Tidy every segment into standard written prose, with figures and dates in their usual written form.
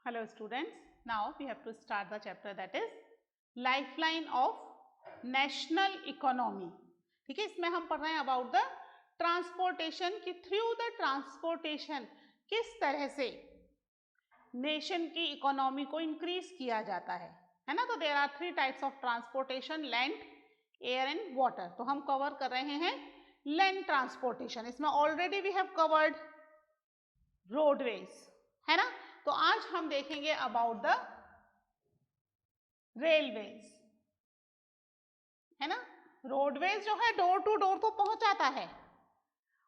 Hello students, now we have to start the chapter that is lifeline of national economy. ठीक है, इसमें हम पढ़ रहे हैं अबाउट द ट्रांसपोर्टेशन कि थ्रू द ट्रांसपोर्टेशन किस तरह से नेशन की इकोनॉमी को इंक्रीज किया जाता है ना। तो there are 3 types of transportation, land, air and water. तो हम कवर कर रहे हैं लैंड ट्रांसपोर्टेशन। इसमें already we have covered roadways, है ना। तो आज हम देखेंगे अबाउट द रेलवेज, है ना। रोडवेज जो है डोर टू डोर तो पहुंचाता है,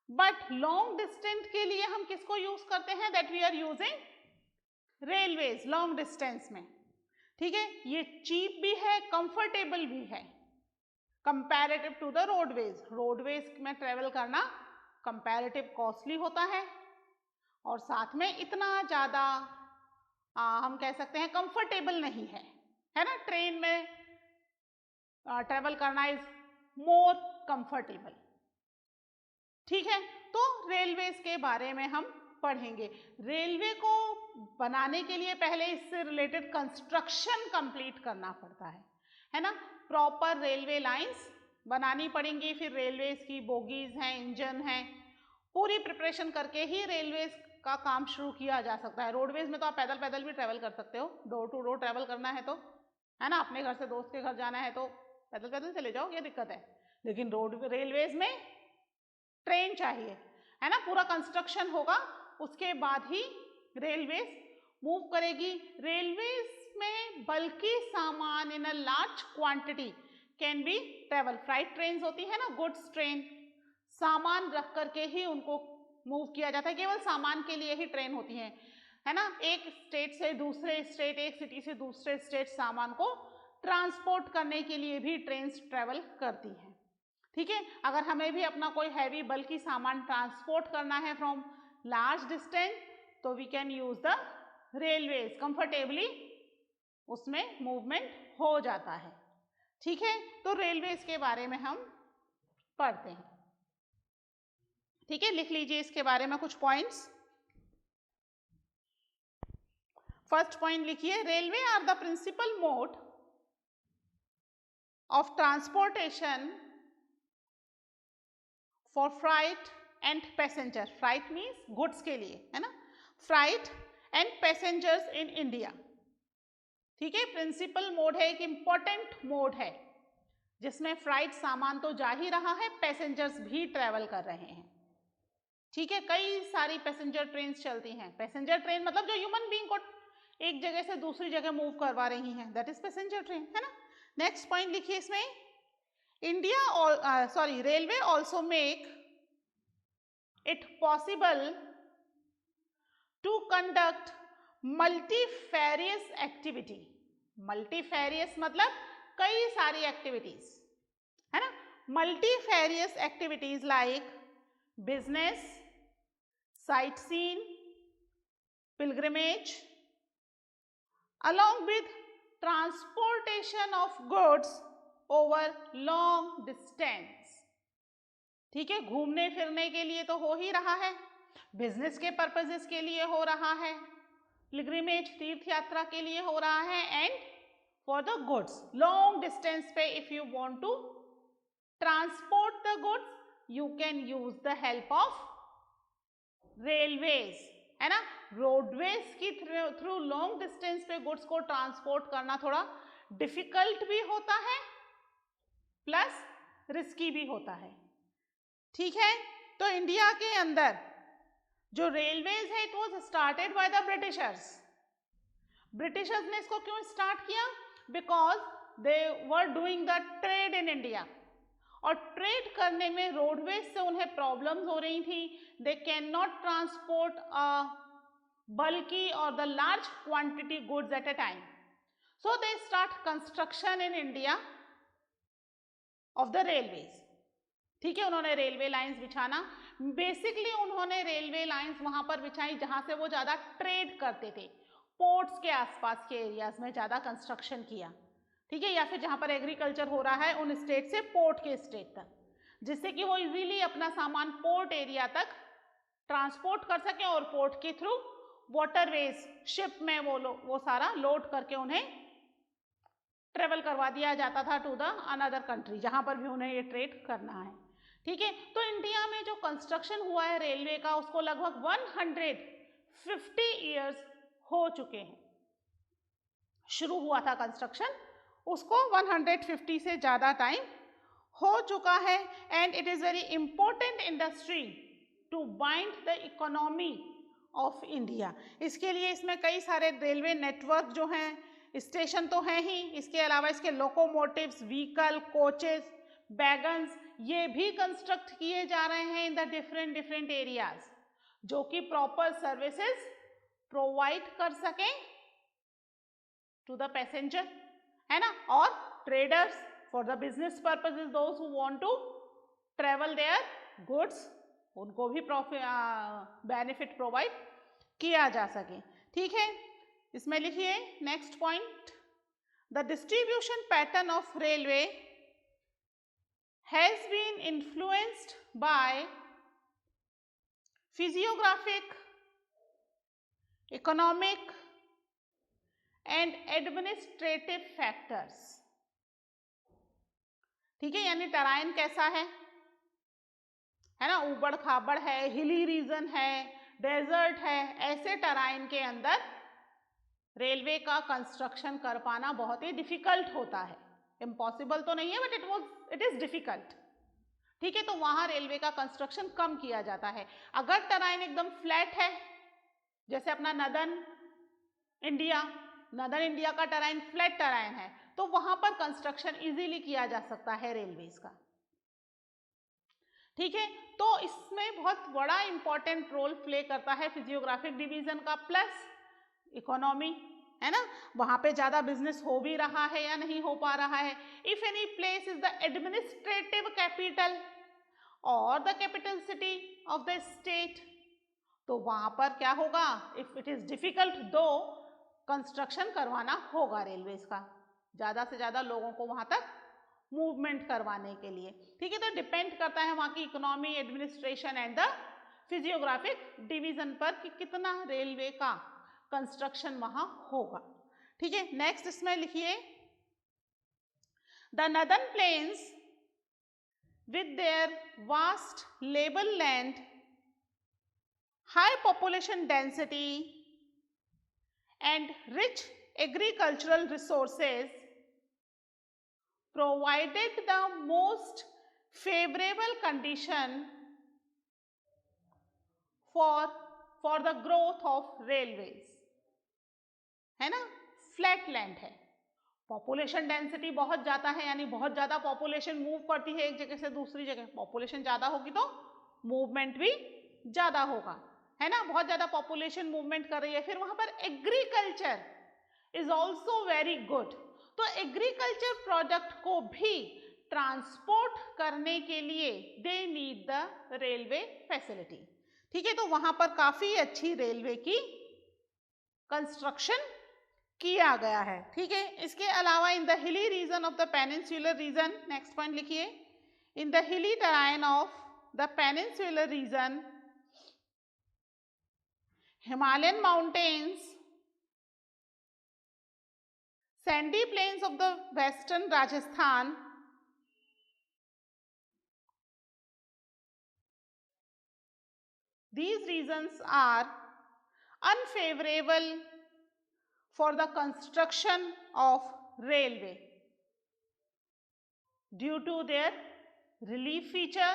बट लॉन्ग डिस्टेंस के लिए हम किसको यूज करते हैं? That we are using railways long distance में। ठीक है, ये चीप भी है, कंफर्टेबल भी है comparative to the roadways. Roadways में ट्रेवल करना कंपैरेटिव कॉस्टली होता है और साथ में इतना ज़्यादा हम कह सकते हैं कंफर्टेबल नहीं है ना। ट्रेन में ट्रेवल करना इज मोर कंफर्टेबल। ठीक है, तो रेलवेज के बारे में हम पढ़ेंगे। रेलवे को बनाने के लिए पहले इससे रिलेटेड कंस्ट्रक्शन कंप्लीट करना पड़ता है ना। प्रॉपर रेलवे लाइंस बनानी पड़ेंगी, फिर रेलवेज की बोगीज हैं, इंजन हैं, पूरी प्रिपरेशन करके ही रेलवेज का काम शुरू किया जा सकता है। रोडवेज में तो आप पैदल पैदल भी ट्रेवल कर सकते हो, डोर टू डोर ट्रेवल करना है तो, है ना। अपने घर से दोस्त के घर जाना है तो पैदल पैदल चले जाओ, ये दिक्कत है। लेकिन रेलवेज में ट्रेन चाहिए, है ना। पूरा कंस्ट्रक्शन होगा, उसके बाद ही रेलवेज मूव करेगी। रेलवेज में बल्कि सामान in a large quantity can be travel. Freight train होती है ना, गुड्स ट्रेन, सामान रख करके ही उनको मूव किया जाता है। केवल सामान के लिए ही ट्रेन होती है ना। एक स्टेट से दूसरे स्टेट, एक सिटी से दूसरे स्टेट सामान को ट्रांसपोर्ट करने के लिए भी ट्रेन ट्रेवल करती हैं। ठीक है, अगर हमें भी अपना कोई हैवी बल्कि सामान ट्रांसपोर्ट करना है फ्रॉम लार्ज डिस्टेंस तो we can use the railways. Comfortably उसमें मूवमेंट हो जाता है। ठीक है, तो रेलवेज के बारे में हम पढ़ते हैं। ठीक है, लिख लीजिए इसके बारे में कुछ पॉइंट्स। फर्स्ट पॉइंट लिखिए, railway are the principal mode of transportation for freight and passenger. Freight means goods के लिए, है ना। Freight and passengers in India. ठीक है, प्रिंसिपल मोड है, एक इंपॉर्टेंट मोड है जिसमें फ्राइट सामान तो जा ही रहा है, पैसेंजर्स भी ट्रेवल कर रहे हैं। ठीक है, कई सारी पैसेंजर ट्रेन चलती हैं। पैसेंजर ट्रेन मतलब जो ह्यूमन बीइंग को एक जगह से दूसरी जगह मूव करवा रही हैं, दैट इज पैसेंजर ट्रेन, है ना। नेक्स्ट पॉइंट लिखिए इसमें, railway also make it possible to conduct multifarious activity. Multifarious मतलब कई सारी एक्टिविटीज, है ना। Multifarious activities like business, sightseeing, pilgrimage, along with transportation of goods over long distance। ठीक है, घूमने फिरने के लिए तो हो ही रहा है, बिजनेस के पर्पजेस के लिए हो रहा है, पिलग्रिमेज तीर्थ यात्रा के लिए हो रहा है, and for the goods long distance पे if you want to transport the goods you can use the help of railways, है ना। रोडवेज की थ्रू लॉन्ग डिस्टेंस पे गुड्स को ट्रांसपोर्ट करना थोड़ा डिफिकल्ट भी होता है प्लस रिस्की भी होता है। ठीक है, तो इंडिया के अंदर जो रेलवेज है it was started by the Britishers. Britishers ने इसको क्यों स्टार्ट किया? Because they were doing the trade in India, और ट्रेड करने में रोडवेज से उन्हें प्रॉब्लम्स हो रही थी। दे कैन नॉट ट्रांसपोर्ट अ बल्कि और the large quantity goods at a time, so they start construction in India of the railways. ठीक है, उन्होंने रेलवे लाइंस बिछाना, बेसिकली उन्होंने रेलवे लाइंस वहां पर बिछाई जहां से वो ज्यादा ट्रेड करते थे। पोर्ट्स के आसपास के एरियाज में ज्यादा कंस्ट्रक्शन किया, ठीक है, या फिर जहां पर एग्रीकल्चर हो रहा है उन स्टेट से पोर्ट के स्टेट तक, जिससे कि वो इजीली अपना सामान पोर्ट एरिया तक ट्रांसपोर्ट कर सकें और पोर्ट के थ्रू वाटरवेज शिप में वो सारा लोड करके उन्हें ट्रेवल करवा दिया जाता था टू द अनदर कंट्री, जहां पर भी उन्हें ये ट्रेड करना है। ठीक है, तो इंडिया में जो कंस्ट्रक्शन हुआ है रेलवे का उसको लगभग 150 ईयर्स हो चुके हैं। शुरू हुआ था कंस्ट्रक्शन, उसको 150 से ज़्यादा टाइम हो चुका है। And it is very important industry to bind the economy of India. इसके लिए इसमें कई सारे रेलवे नेटवर्क जो हैं, स्टेशन तो हैं ही, इसके अलावा इसके लोकोमोटिव्स, व्हीकल, कोचेस, वैगन्स, ये भी कंस्ट्रक्ट किए जा रहे हैं इन द डिफरेंट एरियाज, जो कि प्रॉपर सर्विसेज प्रोवाइड कर सकें टू द पैसेंजर, है ना, और traders for the business purposes, those who want to travel their goods, उनको भी बेनिफिट प्रोवाइड किया जा सके। ठीक है, इसमें लिखिए next point, the distribution pattern of railway has been influenced by physiographic, economic and administrative factors। ठीक है, यानी टराइन कैसा है ना, ऊबड़ खाबड़ है, हिली रीजन है, डेजर्ट है, ऐसे टराइन के अंदर रेलवे का कंस्ट्रक्शन कर पाना बहुत ही डिफिकल्ट होता है। इम्पॉसिबल तो नहीं है, बट इट इज डिफिकल्ट। ठीक है, तो वहां रेलवे का कंस्ट्रक्शन कम किया जाता है। अगर टराइन एकदम फ्लैट है, जैसे अपना नदर्न इंडिया का टराइन फ्लैट टराइन है, तो वहां पर कंस्ट्रक्शन इजीली किया जा सकता है रेलवेज का। ठीक है, तो इसमें बहुत बड़ा इंपॉर्टेंट रोल प्ले करता है फिजियोग्राफिक डिवीजन का, प्लस इकोनॉमी, है ना, वहां पे ज्यादा बिजनेस हो भी रहा है या नहीं हो पा रहा है। If any place is the administrative capital और the capital city of the state, तो वहां पर क्या होगा, if it is difficult to construction करवाना होगा रेलवेज का, ज्यादा से ज्यादा लोगों को वहां तक मूवमेंट करवाने के लिए। ठीक है, तो डिपेंड करता है वहां की economy, administration and the physiographic division पर कि कितना रेलवे का कंस्ट्रक्शन वहां होगा। ठीक है, नेक्स्ट इसमें लिखिए, the northern plains with their vast लेबल land, high population density and rich agricultural resources provided the most favorable condition for the growth of railways, है ना, फ्लैट लैंड है, पॉपुलेशन डेंसिटी बहुत ज्यादा है, यानी बहुत ज्यादा पॉपुलेशन मूव करती है एक जगह से दूसरी जगह, पॉपुलेशन ज्यादा होगी तो मूवमेंट भी ज्यादा होगा, है ना, बहुत ज्यादा पॉपुलेशन मूवमेंट कर रही है। फिर वहां पर agriculture is also very good, तो एग्रीकल्चर प्रोडक्ट को भी ट्रांसपोर्ट करने के लिए they need the railway facility. ठीक है, तो वहां पर काफी अच्छी रेलवे की कंस्ट्रक्शन किया गया है। ठीक है, इसके अलावा in the hilly region of the peninsular region, next point लिखिए, in the hilly terrain of the peninsular region, Himalayan mountains, sandy plains of the western Rajasthan, these regions are unfavorable for the construction of railway due to their relief feature,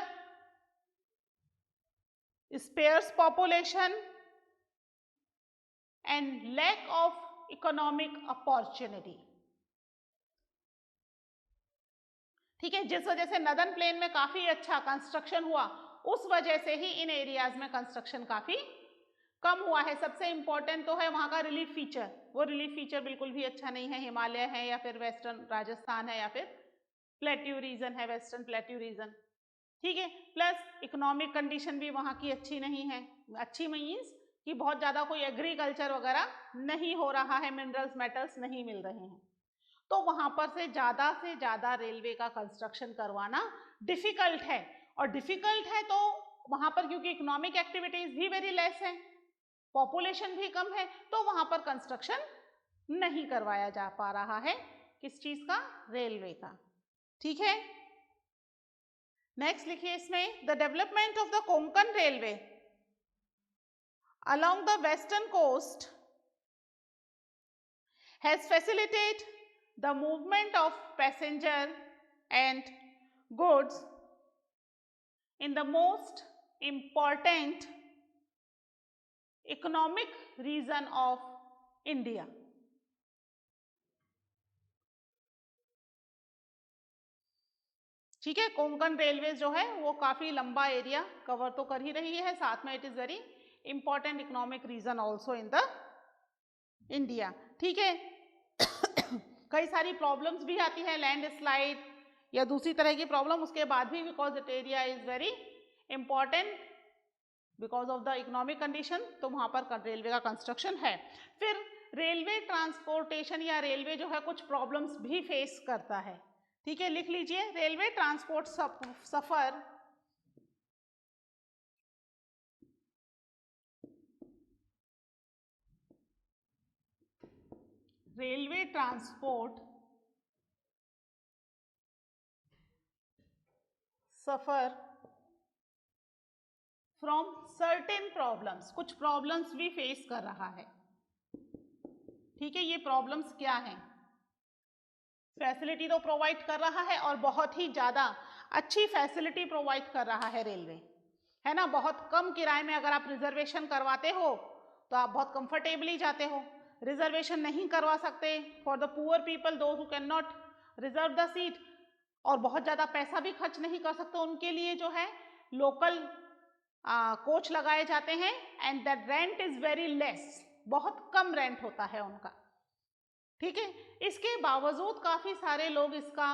sparse population and lack of economic opportunity. ठीक है, जिस वजह से northern plane में काफी अच्छा construction हुआ, उस वजह से ही इन एरियाज में कंस्ट्रक्शन काफी कम हुआ है। सबसे इंपॉर्टेंट तो है वहां का रिलीफ फीचर, वो रिलीफ फीचर बिल्कुल भी अच्छा नहीं है, हिमालय है या फिर वेस्टर्न राजस्थान है या फिर प्लेट्यू रीजन है, वेस्टर्न प्लेट्यू रीजन। ठीक है, प्लस इकोनॉमिक कंडीशन भी वहां की अच्छी नहीं है, अच्छी मीन्स कि बहुत ज्यादा कोई एग्रीकल्चर वगैरह नहीं हो रहा है, मिनरल्स मेटल्स नहीं मिल रहे हैं, तो वहां पर से ज्यादा रेलवे का कंस्ट्रक्शन करवाना डिफिकल्ट है। और डिफिकल्ट है तो वहां पर क्योंकि इकोनॉमिक एक्टिविटीज भी वेरी लेस है, पॉपुलेशन भी कम है, तो वहां पर कंस्ट्रक्शन नहीं करवाया जा पा रहा है किस चीज का, रेलवे का। ठीक है, नेक्स्ट लिखिए इसमें, the development of the Konkan railway along the western coast has facilitated the movement of passenger and goods in the most important economic region of India. ठीक है, कोंकण रेलवे जो है वो काफी लंबा एरिया कवर तो कर ही रही है, साथ में it is very important economic region also in the India. ठीक है, कई सारी प्रॉब्लम्स भी आती है, लैंड स्लाइड या दूसरी तरह की प्रॉब्लम, उसके बाद भी because it area is very important because of the economic condition, तो वहां पर रेलवे का कंस्ट्रक्शन है। फिर रेलवे ट्रांसपोर्टेशन या रेलवे जो है कुछ प्रॉब्लम्स भी फेस करता है। ठीक है, लिख लीजिए, railway transport suffer railway transport suffer from certain problems, कुछ प्रॉब्लम्स भी फेस कर रहा है। ठीक है, ये प्रॉब्लम्स क्या हैं? फैसिलिटी तो प्रोवाइड कर रहा है और बहुत ही ज्यादा अच्छी फैसिलिटी प्रोवाइड कर रहा है रेलवे, है ना। बहुत कम किराए में अगर आप रिजर्वेशन करवाते हो तो आप बहुत कंफर्टेबली जाते हो। रिजर्वेशन नहीं करवा सकते for the poor people, those who can not reserve the seat, और बहुत ज़्यादा पैसा भी खर्च नहीं कर सकते, उनके लिए जो है लोकल कोच लगाए जाते हैं and that rent is very less, बहुत कम रेंट होता है उनका। ठीक है, इसके बावजूद काफ़ी सारे लोग इसका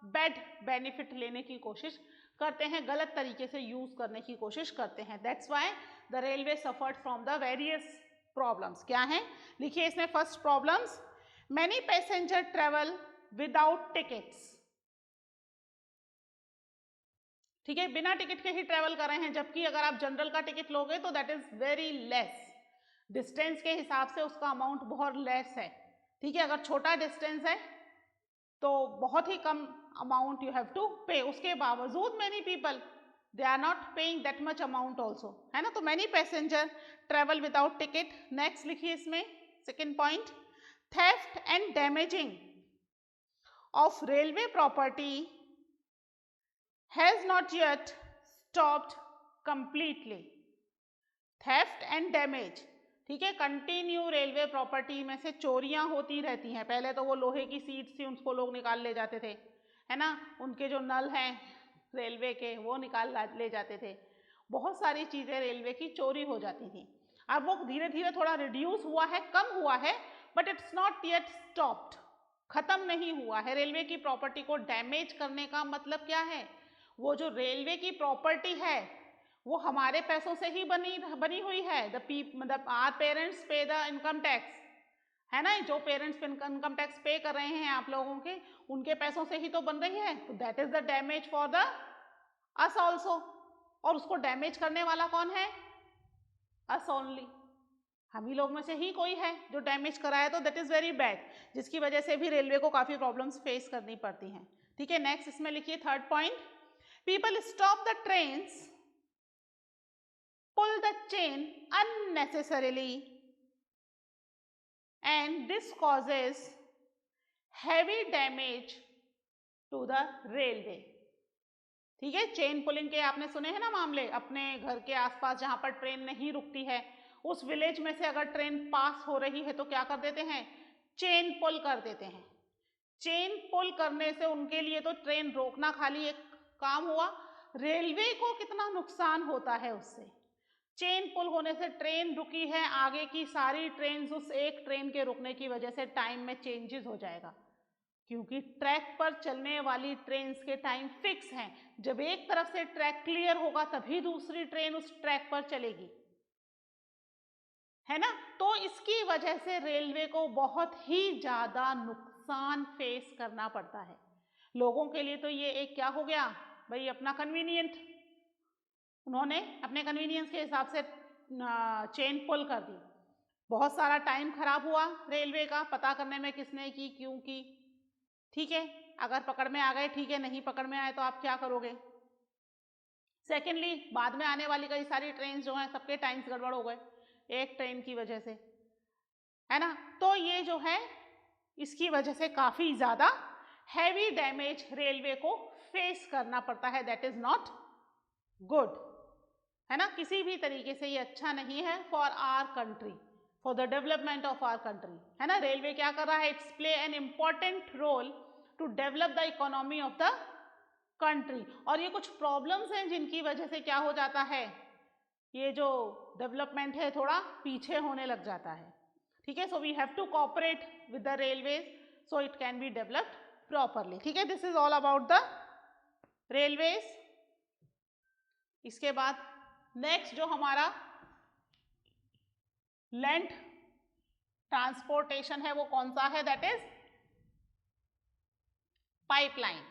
बैड बेनिफिट लेने की कोशिश करते हैं, गलत तरीके से यूज करने की कोशिश करते हैं। That's why the railway suffered from the various problems. क्या हैं? लिखिए इसमें, first problems, many passenger travel without tickets. ठीक है, बिना टिकट के ही ट्रेवल कर रहे हैं, जबकि अगर आप जनरल का टिकट लोगे तो that is very less, distance के हिसाब से उसका अमाउंट बहुत लेस है। ठीक है, अगर छोटा डिस्टेंस है तो बहुत ही कम amount you have to pay, उसके बावजूद many people they are not paying that much amount also, है ना। तो many passenger travel without ticket. Next लिखिए इसमें, second point, theft and damaging of railway property has not yet stopped completely. Theft and damage, ठीक है, continue railway property में से चोरियां होती रहती हैं। पहले तो वो लोहे की सीट थी, उसको लोग निकाल ले जाते थे, है ना, उनके जो नल हैं रेलवे के वो निकाल ले जाते थे, बहुत सारी चीजें रेलवे की चोरी हो जाती थी। अब वो धीरे धीरे थोड़ा रिड्यूस हुआ है, कम हुआ है, but it's not yet stopped, खत्म नहीं हुआ है। रेलवे की प्रॉपर्टी को डैमेज करने का मतलब क्या है? वो जो रेलवे की प्रॉपर्टी है वो हमारे पैसों से ही बनी हुई है। मतलब आर पेरेंट्स पे द इनकम टैक्स, है ना, जो पेरेंट्स इनकम टैक्स पे कर रहे हैं आप लोगों के, उनके पैसों से ही तो बन रही है। तो that is the damage for the us also, और उसको डैमेज करने वाला कौन है? अस ओनली, हम ही लोग में से ही कोई है जो डैमेज कराया, तो दैट इज वेरी बैड, जिसकी वजह से भी रेलवे को काफी प्रॉब्लम्स फेस करनी पड़ती हैं। ठीक है, नेक्स्ट इसमें लिखिए third point, people stop the trains, pull the chain unnecessarily and this causes heavy damage to the railway। ठीक है, चेन पुलिंग के आपने सुने हैं ना मामले, अपने घर के आसपास जहां पर ट्रेन नहीं रुकती है, उस विलेज में से अगर ट्रेन पास हो रही है तो क्या कर देते हैं? चेन पुल कर देते हैं। चेन पुल करने से उनके लिए तो ट्रेन रोकना खाली एक काम हुआ, रेलवे को कितना नुकसान होता है उससे। चेन पुल होने से ट्रेन रुकी है, आगे की सारी ट्रेन उस एक ट्रेन के रुकने की वजह से टाइम में चेंजेस हो जाएगा, क्योंकि ट्रैक पर चलने वाली ट्रेन के टाइम फिक्स हैं। जब एक तरफ से ट्रैक क्लियर होगा तभी दूसरी ट्रेन उस ट्रैक पर चलेगी, है ना। तो इसकी वजह से रेलवे को बहुत ही ज्यादा नुकसान फेस करना पड़ता है। लोगों के लिए तो ये एक क्या हो गया भाई, अपना कन्वीनियंट, उन्होंने अपने कन्वीनियंस के हिसाब से चेन पुल कर दी। बहुत सारा टाइम खराब हुआ रेलवे का, पता करने में किसने की, क्यों की। ठीक है, अगर पकड़ में आ गए ठीक है, नहीं पकड़ में आए तो आप क्या करोगे। सेकेंडली, बाद में आने वाली कई सारी ट्रेन जो हैं सबके टाइम्स गड़बड़ हो गए एक ट्रेन की वजह से, है ना। तो ये जो है इसकी वजह से काफी ज्यादा हैवी डैमेज रेलवे को फेस करना पड़ता है। दैट इज नॉट गुड, है ना। किसी भी तरीके से ये अच्छा नहीं है for our country, for the development of our country, है ना। रेलवे क्या कर रहा है, it's play an important role to develop the economy of the country. और ये कुछ प्रॉब्लम्स हैं जिनकी वजह से क्या हो जाता है, ये जो डेवलपमेंट है थोड़ा पीछे होने लग जाता है। ठीक है, so we have to cooperate with the railways so it can be developed properly. ठीक है, this is all about the railways. इसके बाद नेक्स्ट जो हमारा लैंड ट्रांसपोर्टेशन है वो कौन सा है, दैट इज पाइपलाइन।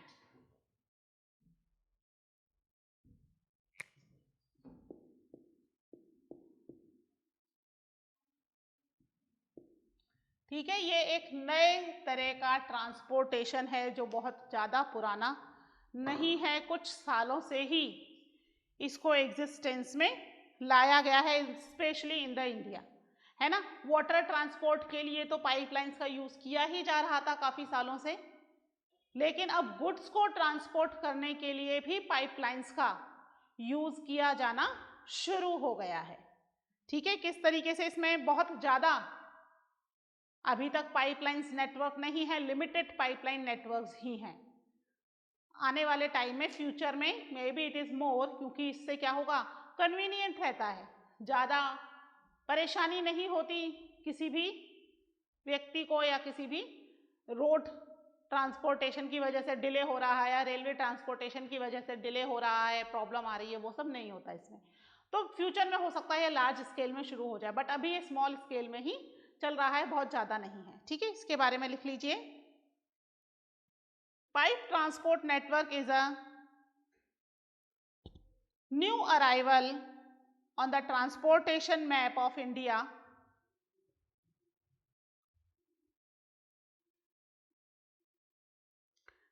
ठीक है, ये एक नए तरह का ट्रांसपोर्टेशन है जो बहुत ज़्यादा पुराना नहीं है, कुछ सालों से ही इसको एग्जिस्टेंस में लाया गया है, स्पेशली इन द इंडिया, है ना। वाटर ट्रांसपोर्ट के लिए तो पाइपलाइंस का यूज़ किया ही जा रहा था काफ़ी सालों से, लेकिन अब गुड्स को ट्रांसपोर्ट करने के लिए भी पाइपलाइंस का यूज़ किया जाना शुरू हो गया है। ठीक है, किस तरीके से, इसमें बहुत ज़्यादा अभी तक पाइपलाइंस नेटवर्क नहीं है, लिमिटेड पाइपलाइन नेटवर्क्स ही हैं। आने वाले टाइम में, फ्यूचर में may be it is more, क्योंकि इससे क्या होगा, कन्वीनियंट रहता है, ज़्यादा परेशानी नहीं होती किसी भी व्यक्ति को, या किसी भी रोड ट्रांसपोर्टेशन की वजह से डिले हो रहा है या रेलवे ट्रांसपोर्टेशन की वजह से डिले हो रहा है, प्रॉब्लम आ रही है, वो सब नहीं होता इसमें। तो फ्यूचर में हो सकता है लार्ज स्केल में शुरू हो जाए, बट अभी ये स्मॉल स्केल में ही चल रहा है, बहुत ज़्यादा नहीं है। ठीक है, इसके बारे में लिख लीजिए। Pipe transport network is a new arrival on the transportation map of India.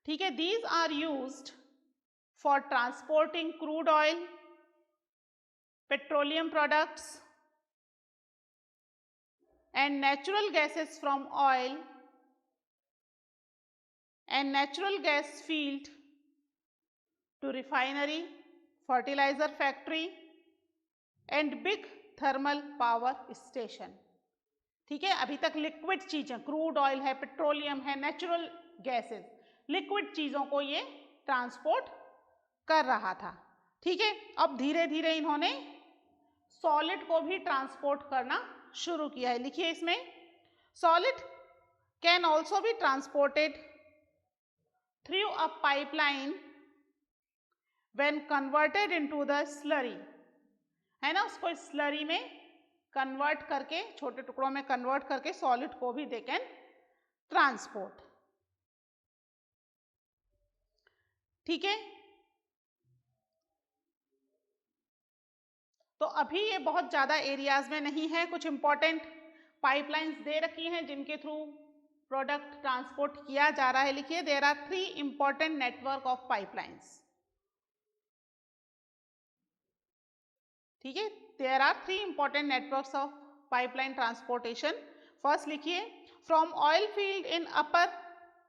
ठीक है, these are used for transporting crude oil, petroleum products and natural gases from oil and natural gas field to refinery, fertilizer factory and big thermal power station. ठीक है, अभी तक liquid चीजें, crude oil है, petroleum है, natural gases, liquid चीजों को ये ट्रांसपोर्ट कर रहा था। ठीक है, अब धीरे धीरे इन्होंने सॉलिड को भी ट्रांसपोर्ट करना शुरू किया है। लिखिए इसमें, solid can also be transported through a pipeline when converted into the slurry, है ना। उसको स्लरी में कन्वर्ट करके, छोटे टुकड़ों में कन्वर्ट करके सॉलिड को भी दे कैन ट्रांसपोर्ट। ठीक है, तो अभी ये बहुत ज़्यादा एरियाज में नहीं है। कुछ इंपॉर्टेंट पाइपलाइंस दे रखी हैं जिनके थ्रू प्रोडक्ट ट्रांसपोर्ट किया जा रहा है। लिखिए, there are 3 important network of pipelines. ठीक है, there are 3 important networks of pipeline transportation. First लिखिए, from oil field in upper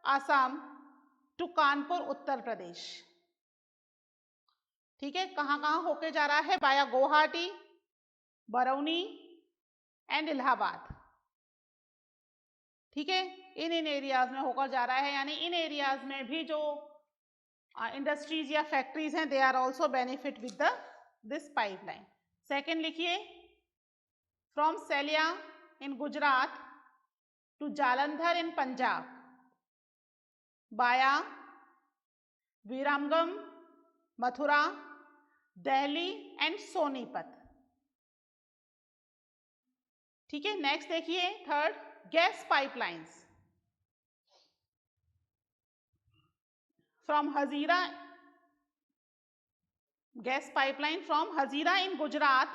Assam to Kanpur Uttar Pradesh. ठीक है, कहाँ कहाँ होके जा रहा है, बाया गुवाहाटी, बरौनी एंड इलाहाबाद। ठीक है, इन एरियाज में होकर जा रहा है, यानी इन एरियाज में भी जो इंडस्ट्रीज या फैक्ट्रीज हैं, they are also benefit with this pipeline. Second लिखिए, from Salaya in Gujarat to Jalandhar in Punjab via Viramgam, Mathura, Delhi and Sonipat. ठीक है, नेक्स्ट देखिए, third, gas pipelines from Hazira, gas pipeline from Hazira in Gujarat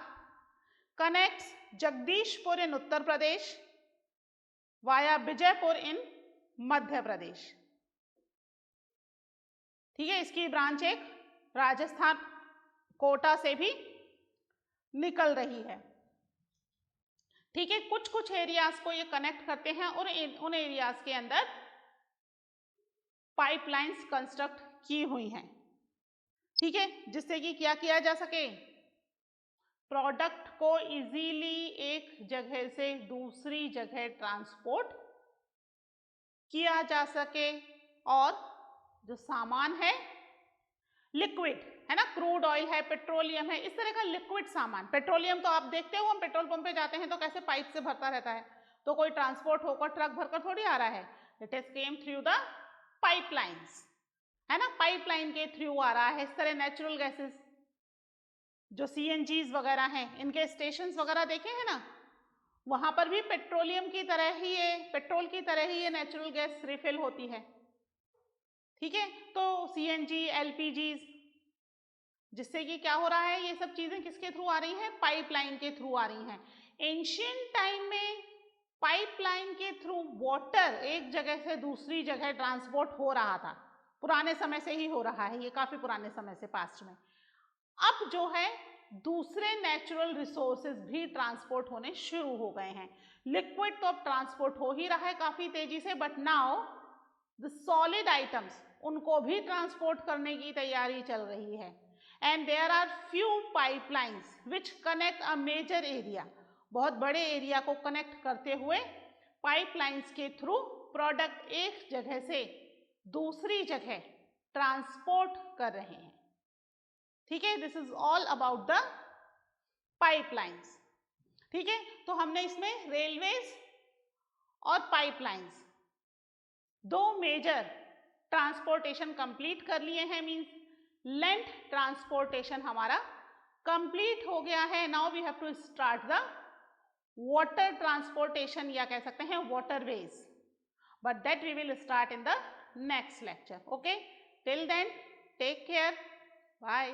connects Jagdishpur in Uttar Pradesh via Bijaypur in Madhya Pradesh. ठीक है, इसकी branch एक राजस्थान कोटा से भी निकल रही है। ठीक है, कुछ कुछ एरियाज को ये कनेक्ट करते हैं और उन एरियाज के अंदर पाइपलाइंस कंस्ट्रक्ट की हुई हैं। ठीक है, जिससे कि क्या किया जा सके, प्रोडक्ट को इजीली एक जगह से दूसरी जगह ट्रांसपोर्ट किया जा सके, और जो सामान है लिक्विड है ना, क्रूड ऑयल है, पेट्रोलियम है, इस तरह का लिक्विड सामान। पेट्रोलियम तो आप देखते हो, हम पेट्रोल पंप पे जाते हैं तो कैसे पाइप से भरता रहता है, तो कोई ट्रांसपोर्ट होकर ट्रक भरकर थोड़ी आ रहा है, it is came through the pipelines, है ना, पाइपलाइन के थ्रू आ रहा है। इस तरह नेचुरल गैसेस जो CNGs वगैरह हैं, इनके स्टेशंस वगैरह देखे हैं ना, वहां पर भी पेट्रोलियम की तरह ही ये, पेट्रोल की तरह ही ये नेचुरल गैस रिफिल होती है। ठीक है, तो CNG, LPGs, जिससे कि क्या हो रहा है, ये सब चीजें किसके थ्रू आ रही हैं, पाइपलाइन के थ्रू आ रही हैं। एंशिएंट टाइम में पाइपलाइन के थ्रू वाटर एक जगह से दूसरी जगह ट्रांसपोर्ट हो रहा था, पुराने समय से ही हो रहा है, ये काफी पुराने समय से, पास्ट में। अब जो है दूसरे नेचुरल रिसोर्सेज भी ट्रांसपोर्ट होने शुरू हो गए हैं। लिक्विड तो अब ट्रांसपोर्ट हो ही रहा है काफी तेजी से, but now the solid items, उनको भी ट्रांसपोर्ट करने की तैयारी चल रही है। And there are few pipelines which connect a major area, बहुत बड़े एरिया को कनेक्ट करते हुए पाइपलाइंस के थ्रू प्रोडक्ट एक जगह से दूसरी जगह ट्रांसपोर्ट कर रहे हैं। ठीक है, this is all about the pipelines. ठीक है, तो हमने इसमें रेलवेज और पाइपलाइंस दो मेजर ट्रांसपोर्टेशन कंप्लीट कर लिए हैं, मींस लैंड ट्रांसपोर्टेशन हमारा कंप्लीट हो गया है। Now we have to start the water transportation, या कह सकते हैं waterways, but that we will start in the next lecture. Okay, till then take care, bye.